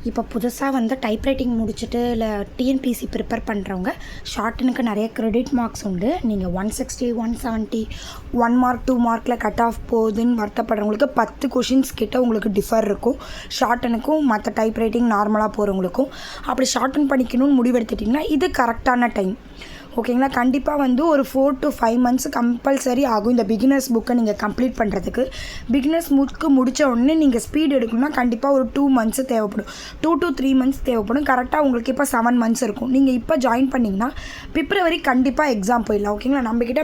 இப்போ புதுசாக வந்து டைப்ரைட்டிங் முடிச்சுட்டு இல்லை டிஎன்பிசி ப்ரிப்பேர் பண்ணுறவங்க ஷார்ட்டனுக்கு நிறைய கிரெடிட் மார்க்ஸ் உண்டு. நீங்கள் 160 170 1 மார்க் 2 மார்க்கில் கட் ஆஃப் போகுதுன்னு வருத்தப்படுறவங்களுக்கு 10 கொஷின்ஸ் கிட்ட உங்களுக்கு டிஃபர் இருக்கும் ஷார்ட்டனுக்கும் மற்ற டைப்ரைட்டிங் நார்மலாக போகிறவங்களுக்கும். அப்படி ஷார்ட்டன் படிக்கணும்னு முடிவெடுத்துட்டிங்கன்னா இது கரெக்டான டைம். ஓகேங்களா. கண்டிப்பாக வந்து ஒரு 4 to 5 months கம்பல்சரி ஆகும் இந்த பிகினர்ஸ் புக்கை நீங்கள் கம்ப்ளீட் பண்ணுறதுக்கு. பிகினர்ஸ் புக்கு முடித்த உடனே நீங்கள் ஸ்பீட் எடுக்கணும்னா கண்டிப்பாக ஒரு 2 months தேவைப்படும், 2 to 3 months தேவைப்படும். கரெக்டாக உங்களுக்கு இப்போ 7 months இருக்கும். நீங்கள் இப்போ ஜாயின் பண்ணிங்கன்னா பிப்ரவரி கண்டிப்பாக எக்ஸாம் போயிடலாம். ஓகேங்களா. நம்மக்கிட்ட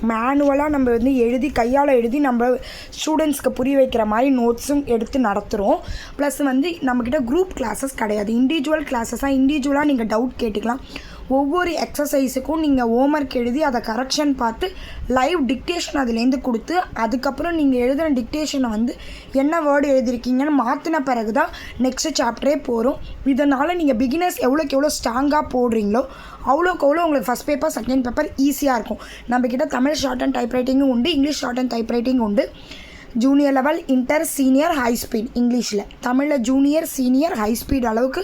மேனுவலாக நம்ம வந்து கையால் எழுதி நம்ம ஸ்டூடெண்ட்ஸ்க்கு புரிய வைக்கிற மாதிரி நோட்ஸும் எடுத்து நடத்துகிறோம். ப்ளஸ் வந்து நம்மக்கிட்ட குரூப் கிளாஸஸ் கிடையாது, இண்டிவிஜுவல் கிளாஸஸாக இண்டிவிஜுவலாக நீங்கள் டவுட் கேட்டுக்கலாம். ஒவ்வொரு எக்ஸசைஸுக்கும் நீங்கள் ஹோம்ஒர்க் எழுதி அதை கரெக்ஷன் பார்த்து லைவ் டிக்டேஷன் அதுலேருந்து கொடுத்து அதுக்கப்புறம் நீங்கள் எழுதுகிற டிக்டேஷனை வந்து என்ன வேர்டு எழுதியிருக்கீங்கன்னு மாற்றின பிறகு தான் நெக்ஸ்ட்டு சாப்டரே போகிறோம். இதனால் நீங்கள் பிகினர்ஸ் எவ்வளோக்கு எவ்வளோ ஸ்ட்ராங்காக போடுறீங்களோ அவ்வளோக்கு அவ்வளோ உங்களுக்கு ஃபஸ்ட் பேப்பர் செகண்ட் பேப்பர் ஈஸியாக இருக்கும். நம்மக்கிட்ட தமிழ் ஷார்ட் அண்ட் டைப்ரைட்டிங்கும் உண்டு, இங்கிலீஷ் ஷார்ட் அண்ட் டைப்ரைட்டிங் உண்டு. Junior level, inter, senior, high speed இங்கிலீஷில். தமிழில் ஜூனியர், சீனியர், ஹை ஸ்பீட் அளவுக்கு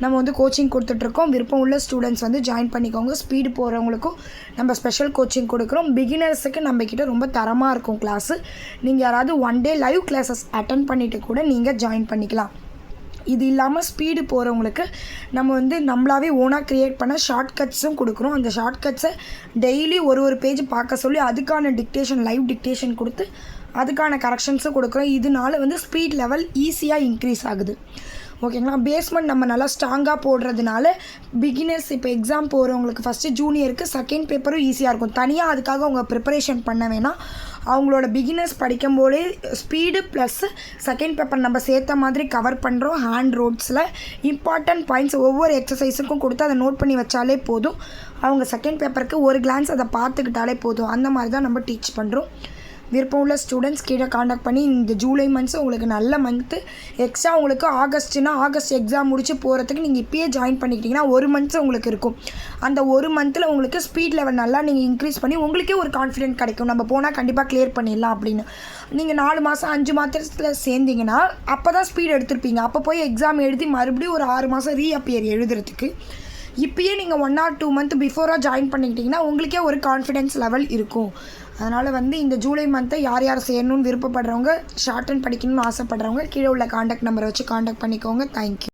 நம்ம வந்து கோச்சிங் கொடுத்துட்ருக்கோம். விருப்பம் உள்ள ஸ்டூடெண்ட்ஸ் வந்து ஜாயின் பண்ணிக்கோங்க. ஸ்பீடு போகிறவங்களுக்கும் நம்ம ஸ்பெஷல் கோச்சிங் கொடுக்குறோம். பிகினர்ஸுக்கு நம்மக்கிட்ட ரொம்ப தரமாக இருக்கும் கிளாஸு. நீங்கள் யாராவது 1 day லைவ் கிளாஸஸ் அட்டன் பண்ணிவிட்டு கூட நீங்கள் ஜாயின் பண்ணிக்கலாம். இது இல்லாமல் ஸ்பீடு போகிறவங்களுக்கு நம்ம வந்து நம்மளாவே ஓனாக க்ரியேட் பண்ண ஷார்ட்கட்ஸும் கொடுக்குறோம். அந்த ஷார்ட்கட்ஸை டெய்லி ஒரு பேஜ் பார்க்க சொல்லி அதுக்கான டிக்டேஷன் லைவ் டிக்டேஷன் கொடுத்து அதுக்கான கரெக்ஷன்ஸும் கொடுக்குறோம். இதனால வந்து ஸ்பீட் லெவல் ஈஸியாக இன்க்ரீஸ் ஆகுது. ஓகேங்களா. பேஸ்மெண்ட் நம்ம நல்லா ஸ்ட்ராங்காக போடுறதுனால பிகினர்ஸ் இப்போ எக்ஸாம் போகிறவங்களுக்கு ஃபஸ்ட்டு ஜூனியருக்கு செகண்ட் பேப்பரும் ஈஸியாக இருக்கும். தனியாக அதுக்காக அவங்க ப்ரிப்பரேஷன் பண்ண வேணாம். அவங்களோட பிகினர்ஸ் படிக்கும்போதே ஸ்பீடு ப்ளஸ் செகண்ட் பேப்பர் நம்ம சேர்த்த மாதிரி கவர் பண்ணுறோம். ஹேண்ட் ரோட்ஸில் இம்பார்ட்டன்ட் பாயிண்ட்ஸ் ஒவ்வொரு எக்ஸசைஸுக்கும் கொடுத்து அதை நோட் பண்ணி வச்சாலே போதும். அவங்க செகண்ட் பேப்பருக்கு ஒரு கிளான்ஸ் அதை பார்த்துக்கிட்டாலே போதும். அந்த மாதிரி தான் நம்ம டீச் பண்ணுறோம். விருப்பம் உள்ள ஸ்டூடெண்ட்ஸ் கீழே காண்டாக்ட் பண்ணி இந்த ஜூலை மந்த்ஸ் உங்களுக்கு நல்ல மந்த்து. எக்ஸ்ட்ரா உங்களுக்கு ஆகஸ்ட் எக்ஸாம் முடிச்சு போகிறதுக்கு நீங்கள் இப்போயே ஜாயின் பண்ணிக்கிட்டிங்கன்னா 1 month உங்களுக்கு இருக்கும். அந்த 1 monthல் உங்களுக்கு ஸ்பீட் லெவல் நல்லா நீங்கள் இன்க்ரீஸ் பண்ணி உங்களுக்கே ஒரு கான்ஃபிடென்ட் கிடைக்கும். நம்ம போனால் கண்டிப்பாக கிளியர் பண்ணிடலாம் அப்படின்னு. நீங்கள் 4 மாதம் 5 மாதத்தில் சேர்ந்தீங்கன்னா அப்போ தான் ஸ்பீட் எடுத்திருப்பீங்க. அப்போ போய் எக்ஸாம் எழுதி மறுபடியும் ஒரு 6 மாதம் ரீஅப்பியர் எழுதுறதுக்கு இப்போயே நீங்கள் 1 or 2 month பிஃபோராக ஜாயின் பண்ணிக்கிட்டிங்கன்னா உங்களுக்கே ஒரு கான்ஃபிடென்ஸ் லெவல் இருக்கும். அதனால் வந்து இந்த ஜூலை மந்த்தை யார் சேரணும்னு விருப்பப்படுறவங்க ஷார்ட் அண்ட் படிக்கணும்னு ஆசைப்படுறவங்க கீழே உள்ள காண்டாக்ட் நம்பரை வச்சு காண்டாக்ட் பண்ணிக்கோங்க. தேங்க்யூ.